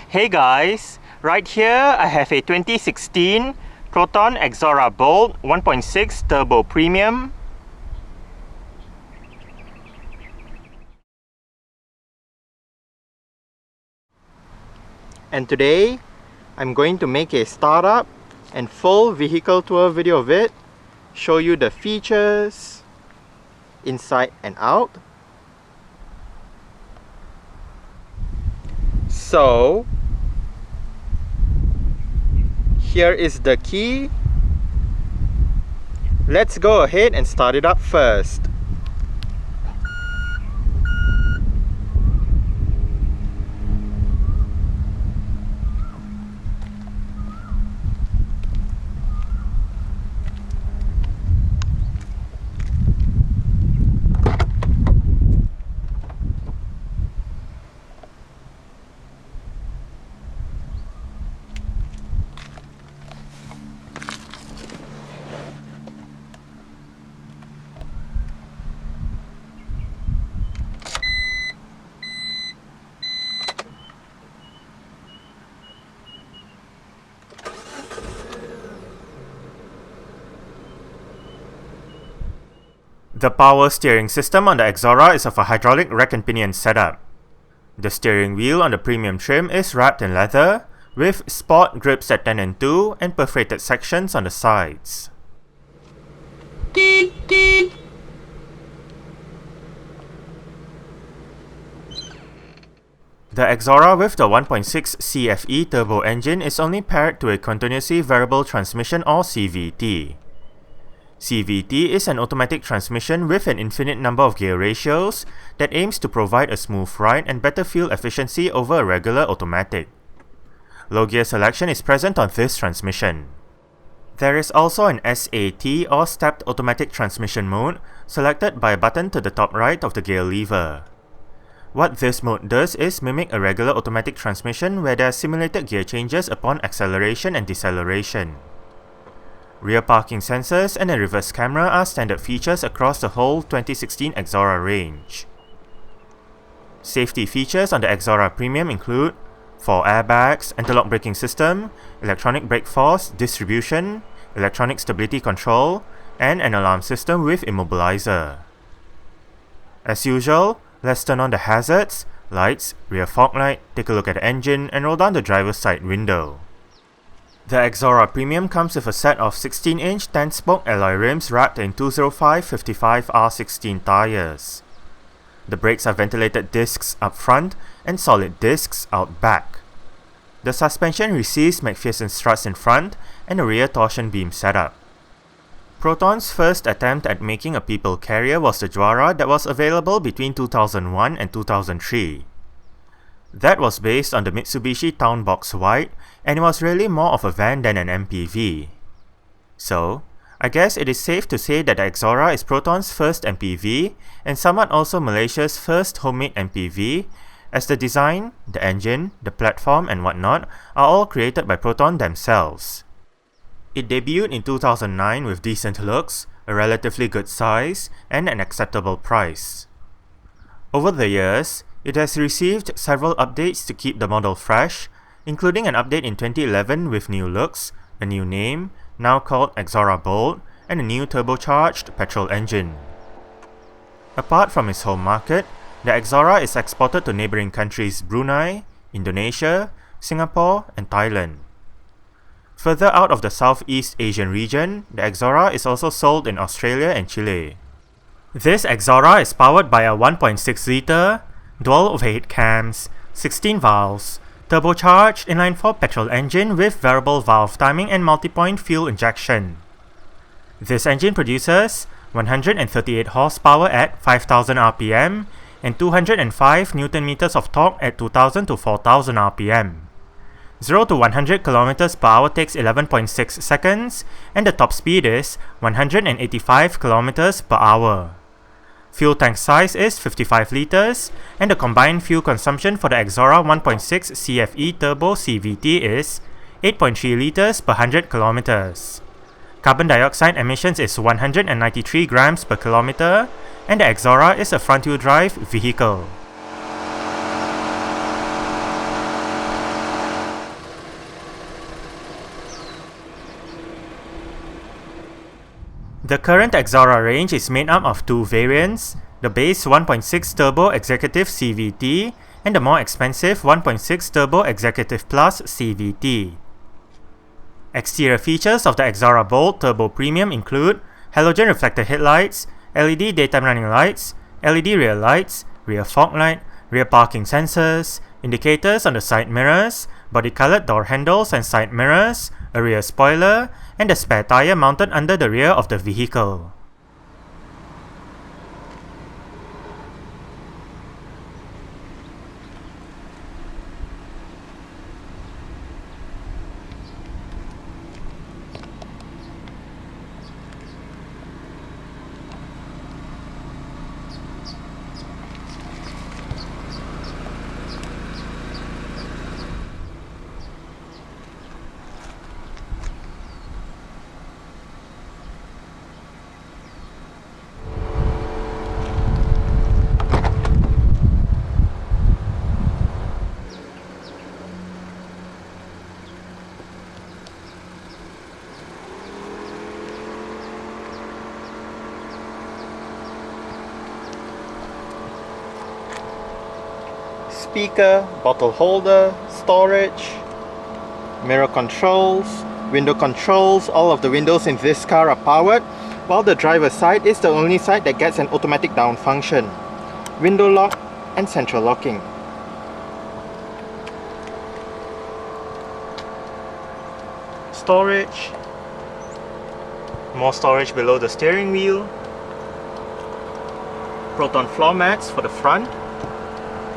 Hey guys, right here I have a 2016 Proton Exora Bold 1.6 Turbo Premium. And today I'm going to make a startup and full vehicle tour video of it, show you the features inside and out. So here is the key. Let's go ahead and start it up first. The power steering system on the Exora is of a hydraulic rack and pinion setup. The steering wheel on the premium trim is wrapped in leather, with sport grips at 10 and 2 and perforated sections on the sides. The Exora with the 1.6 CFE Turbo engine is only paired to a continuously variable transmission or CVT. CVT is an automatic transmission with an infinite number of gear ratios that aims to provide a smooth ride and better fuel efficiency over a regular automatic. Low gear selection is present on this transmission. There is also an SAT or stepped automatic transmission mode selected by a button to the top right of the gear lever. What this mode does is mimic a regular automatic transmission where there are simulated gear changes upon acceleration and deceleration. Rear parking sensors and a reverse camera are standard features across the whole 2016 Exora range. Safety features on the Exora Premium include 4 airbags, anti-lock braking system, electronic brake force distribution, electronic stability control, and an alarm system with immobilizer. As usual, let's turn on the hazards, lights, rear fog light, take a look at the engine, and roll down the driver's side window. The Exora Premium comes with a set of 16-inch 10-spoke alloy rims wrapped in 205/55 R16 tires. The brakes are ventilated discs up front and solid discs out back. The suspension receives McPherson struts in front and a rear torsion beam setup. Proton's first attempt at making a people carrier was the Juara that was available between 2001 and 2003. That was based on the Mitsubishi Town Box White, and it was really more of a van than an MPV. So, I guess it is safe to say that the Exora is Proton's first MPV, and somewhat also Malaysia's first homemade MPV, as the design, the engine, the platform and whatnot are all created by Proton themselves. It debuted in 2009 with decent looks, a relatively good size, and an acceptable price. Over the years, it has received several updates to keep the model fresh, including an update in 2011 with new looks, a new name, now called Exora Bold, and a new turbocharged petrol engine. Apart from its home market, the Exora is exported to neighbouring countries Brunei, Indonesia, Singapore, and Thailand. Further out of the Southeast Asian region, the Exora is also sold in Australia and Chile. This Exora is powered by a 1.6-litre dual overhead cams, 16 valves, turbocharged inline-4 petrol engine with variable valve timing and multi-point fuel injection. This engine produces 138 horsepower at 5000 rpm and 205 Nm of torque at 2000 to 4000 rpm. 0 to 100 km per hour takes 11.6 seconds, and the top speed is 185 km per hour. Fuel tank size is 55 litres, and the combined fuel consumption for the Exora 1.6 CFE Turbo CVT is 8.3 litres per 100 kilometers. Carbon dioxide emissions is 193 grams per kilometer, and the Exora is a front-wheel drive vehicle. The current Exora range is made up of two variants, the base 1.6 Turbo Executive CVT and the more expensive 1.6 Turbo Executive Plus CVT. Exterior features of the Exora Bold Turbo Premium include halogen reflector headlights, LED daytime running lights, LED rear lights, rear fog light, rear parking sensors, indicators on the side mirrors, body-colored door handles and side mirrors, a rear spoiler, and a spare tire mounted under the rear of the vehicle. Speaker, bottle holder, storage, mirror controls, window controls. All of the windows in this car are powered, while the driver's side is the only side that gets an automatic down function, window lock and central locking. Storage, more storage below the steering wheel, Proton floor mats for the front.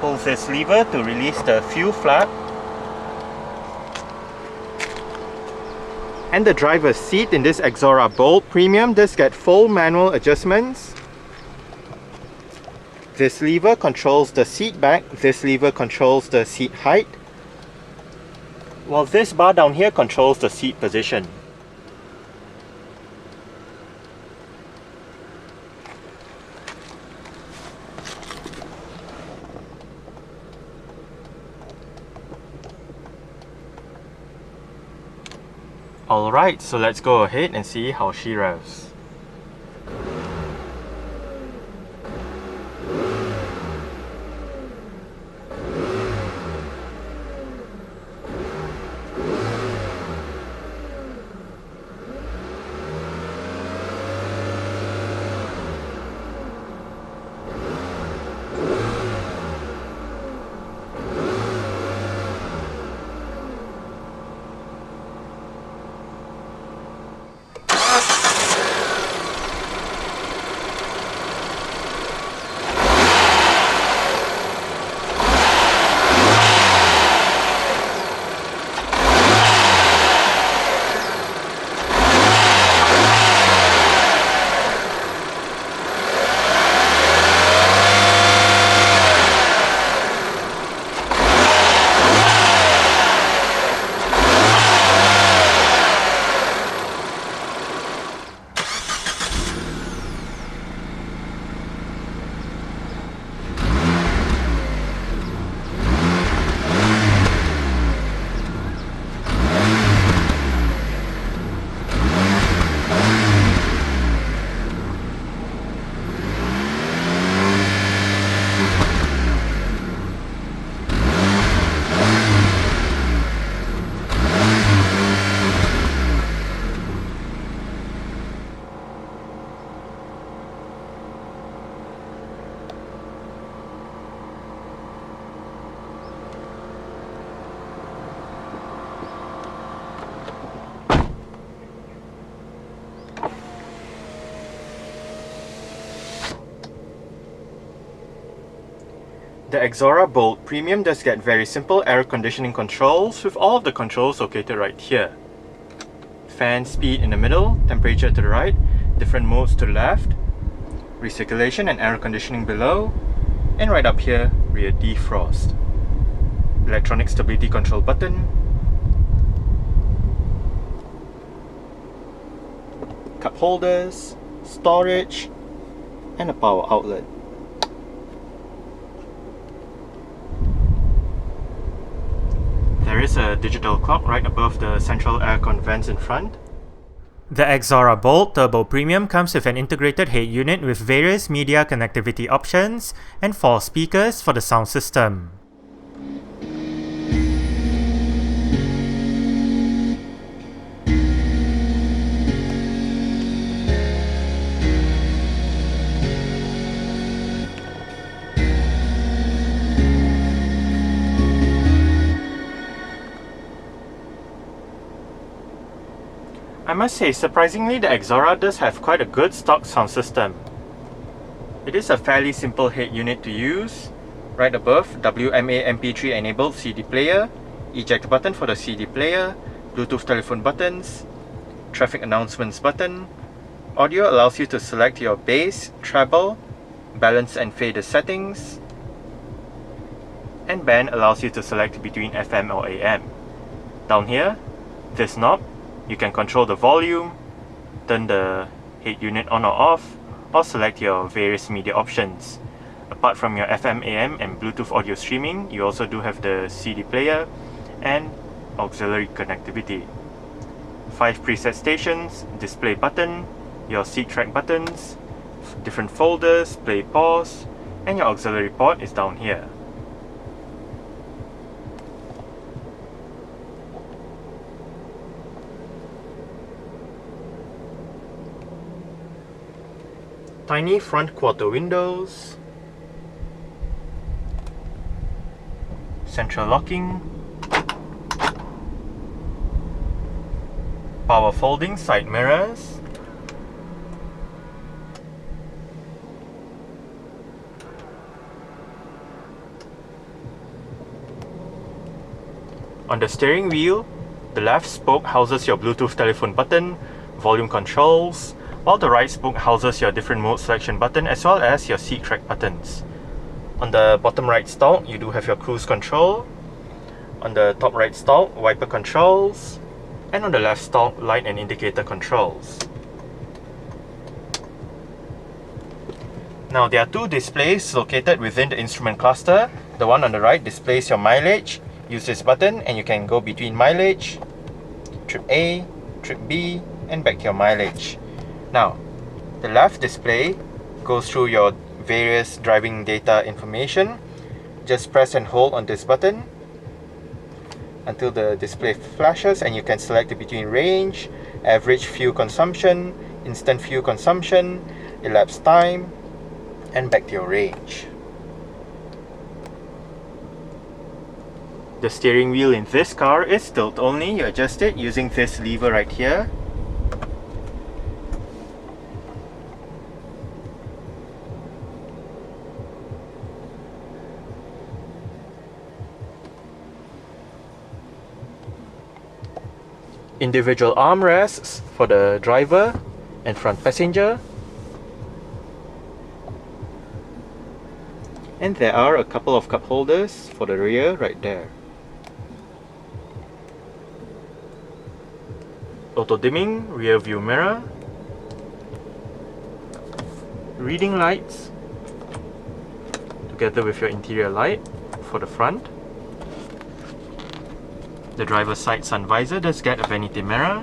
Pull this lever to release the fuel flap, and the driver's seat in this Exora Bold Premium does get full manual adjustments. This lever controls the seat back, this lever controls the seat height, while this bar down here controls the seat position. Alright, so let's go ahead and see how she revs. The Exora Bold Premium does get very simple air conditioning controls, with all of the controls located right here. Fan speed in the middle, temperature to the right, different modes to the left, recirculation and air conditioning below, and right up here, rear defrost. Electronic stability control button, cup holders, storage, and a power outlet. There is a digital clock right above the central aircon vents in front. The Exora Bold Turbo Premium comes with an integrated head unit with various media connectivity options and 4 speakers for the sound system. I must say, surprisingly, the Exora does have quite a good stock sound system. It is a fairly simple head unit to use. Right above, WMA MP3 enabled CD player, eject button for the CD player, Bluetooth telephone buttons, traffic announcements button. Audio allows you to select your bass, treble, balance and fader settings, and band allows you to select between FM or AM. Down here, this knob, you can control the volume, turn the head unit on or off, or select your various media options. Apart from your FM, AM and Bluetooth audio streaming, you also do have the CD player and auxiliary connectivity. 5 preset stations, display button, your seat track buttons, different folders, play, pause, and your auxiliary port is down here. Tiny front quarter windows, central locking, power folding side mirrors, on the steering wheel, the left spoke houses your Bluetooth telephone button, volume controls, while the right spoke houses your different mode selection button as well as your seat track buttons. On the bottom right stalk, you do have your cruise control. On the top right stalk, wiper controls. And on the left stalk, light and indicator controls. Now there are 2 displays located within the instrument cluster. The one on the right displays your mileage. Use this button and you can go between mileage, trip A, trip B, and back to your mileage. Now, the left display goes through your various driving data information. Just press and hold on this button until the display flashes and you can select between range, average fuel consumption, instant fuel consumption, elapsed time, and back to your range. The steering wheel in this car is tilt only. You adjust it using this lever right here. Individual armrests for the driver and front passenger, and there are a couple of cup holders for the rear right there. Auto dimming rear view mirror, reading lights together with your interior light for the front. The driver's side sun visor does get a vanity mirror.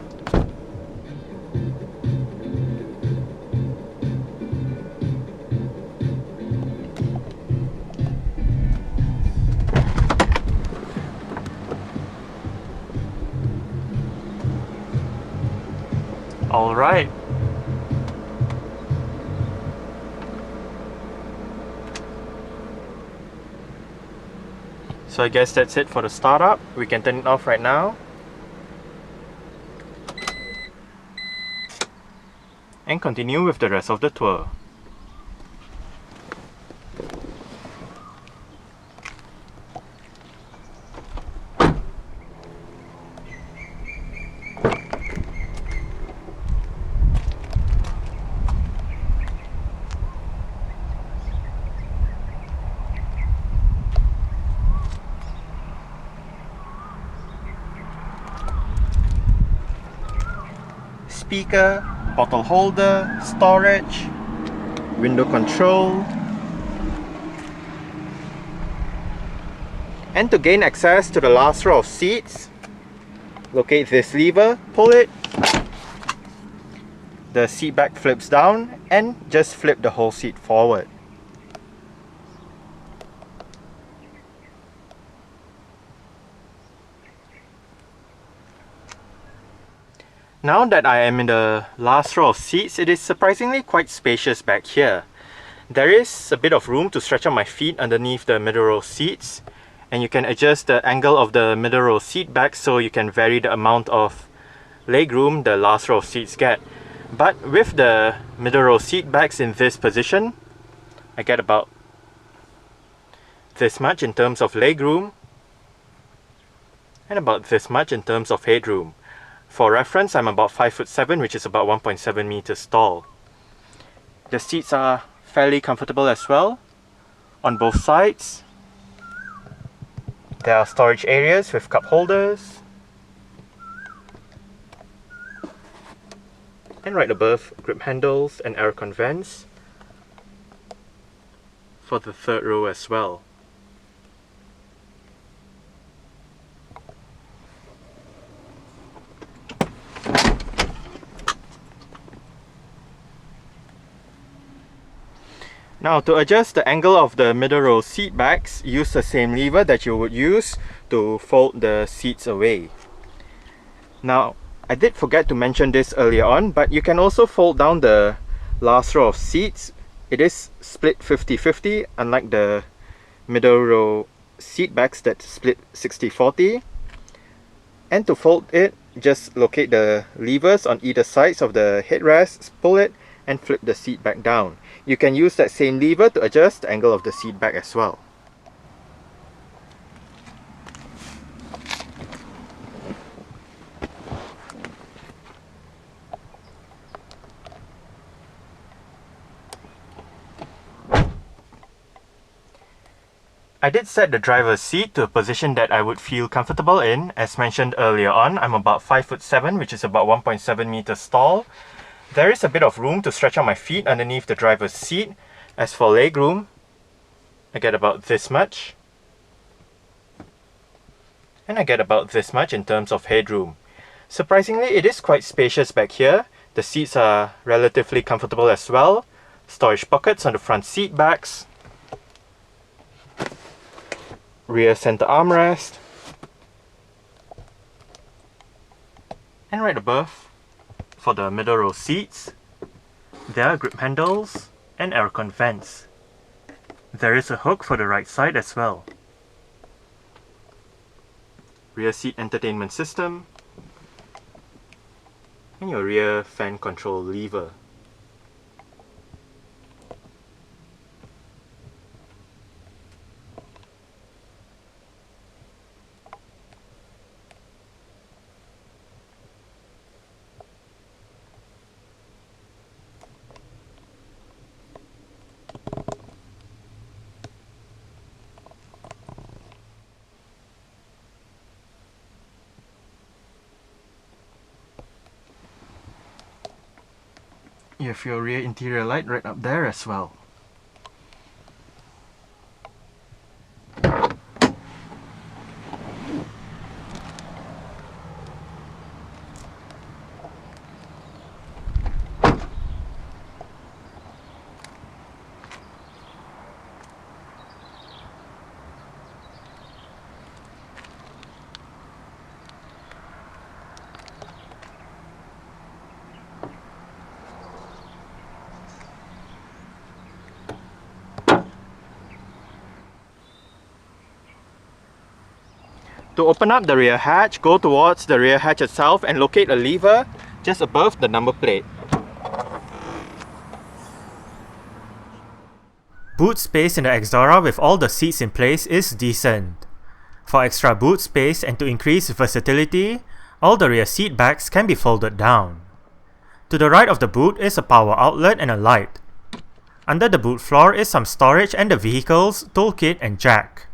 Alright. So I guess that's it for the startup. We can turn it off right now. And continue with the rest of the tour. Speaker, bottle holder, storage, window control. And to gain access to the last row of seats, locate this lever, pull it, the seat back flips down and just flip the whole seat forward. Now that I am in the last row of seats, it is surprisingly quite spacious back here. There is a bit of room to stretch out my feet underneath the middle row seats, and you can adjust the angle of the middle row seat back so you can vary the amount of legroom the last row of seats get. But with the middle row seat backs in this position, I get about this much in terms of legroom and about this much in terms of headroom. For reference, I'm about 5'7", which is about 1.7 meters tall. The seats are fairly comfortable as well on both sides. There are storage areas with cup holders. And right above, grip handles and aircon vents for the third row as well. Now, to adjust the angle of the middle row seat backs, use the same lever that you would use to fold the seats away. Now, I did forget to mention this earlier on, but you can also fold down the last row of seats. It is split 50-50, unlike the middle row seat backs that split 60-40. And to fold it, just locate the levers on either sides of the headrests, pull it, and flip the seat back down. You can use that same lever to adjust the angle of the seat back as well. I did set the driver's seat to a position that I would feel comfortable in. As mentioned earlier on, I'm about 5'7", which is about 1.7 meters tall. There is a bit of room to stretch out my feet underneath the driver's seat. As for legroom, I get about this much. And I get about this much in terms of headroom. Surprisingly, it is quite spacious back here. The seats are relatively comfortable as well. Storage pockets on the front seat backs. Rear center armrest. And right above, for the middle row seats, there are grip handles and aircon vents. There is a hook for the right side as well. Rear seat entertainment system and your rear fan control lever. You have your rear interior light right up there as well. To open up the rear hatch, go towards the rear hatch itself and locate a lever just above the number plate. Boot space in the Exora with all the seats in place is decent. For extra boot space and to increase versatility, all the rear seat backs can be folded down. To the right of the boot is a power outlet and a light. Under the boot floor is some storage and the vehicle's toolkit and jack.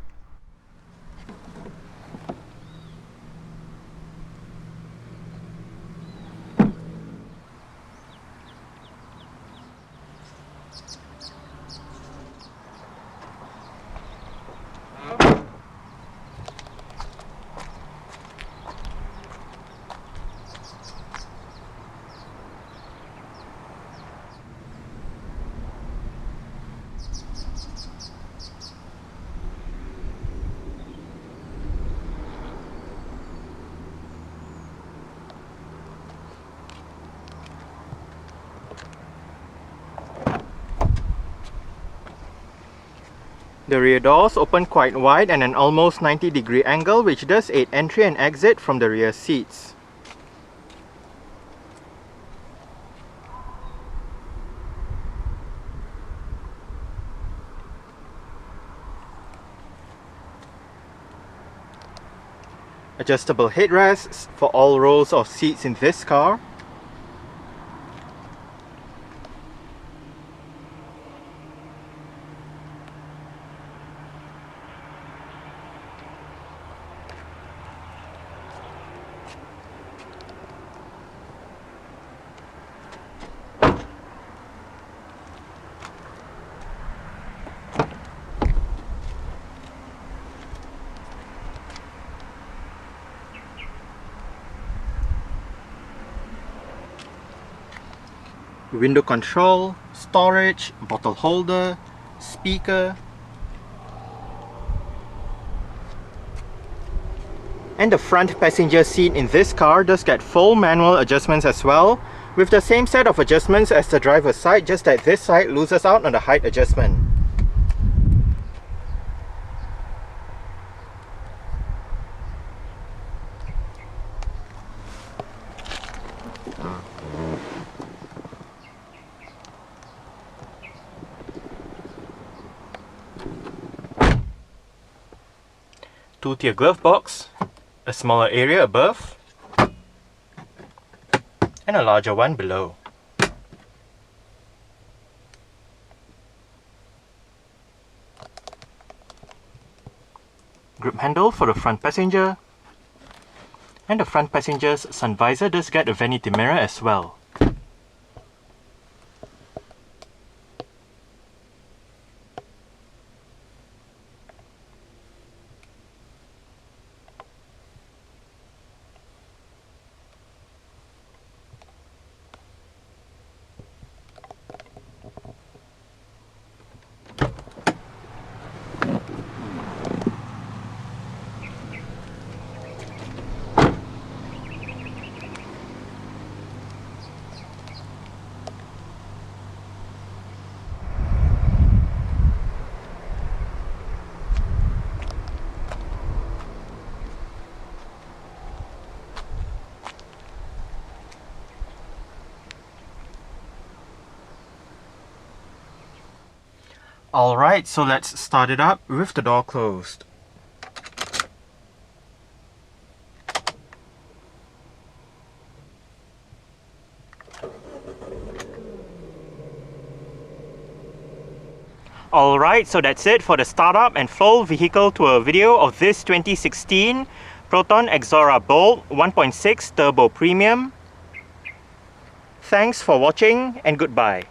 The rear doors open quite wide and an almost 90-degree angle, which does aid entry and exit from the rear seats. Adjustable headrests for all rows of seats in this car. Window control, storage, bottle holder, speaker, and the front passenger seat in this car does get full manual adjustments as well, with the same set of adjustments as the driver's side, just that this side loses out on the height adjustment. Two-tier glove box, a smaller area above, and a larger one below. Grip handle for the front passenger, and the front passenger's sun visor does get a vanity mirror as well. Alright, so let's start it up with the door closed. Alright, so that's it for the startup and full vehicle tour video of this 2016 Proton Exora Bold 1.6 Turbo Premium. Thanks for watching and goodbye.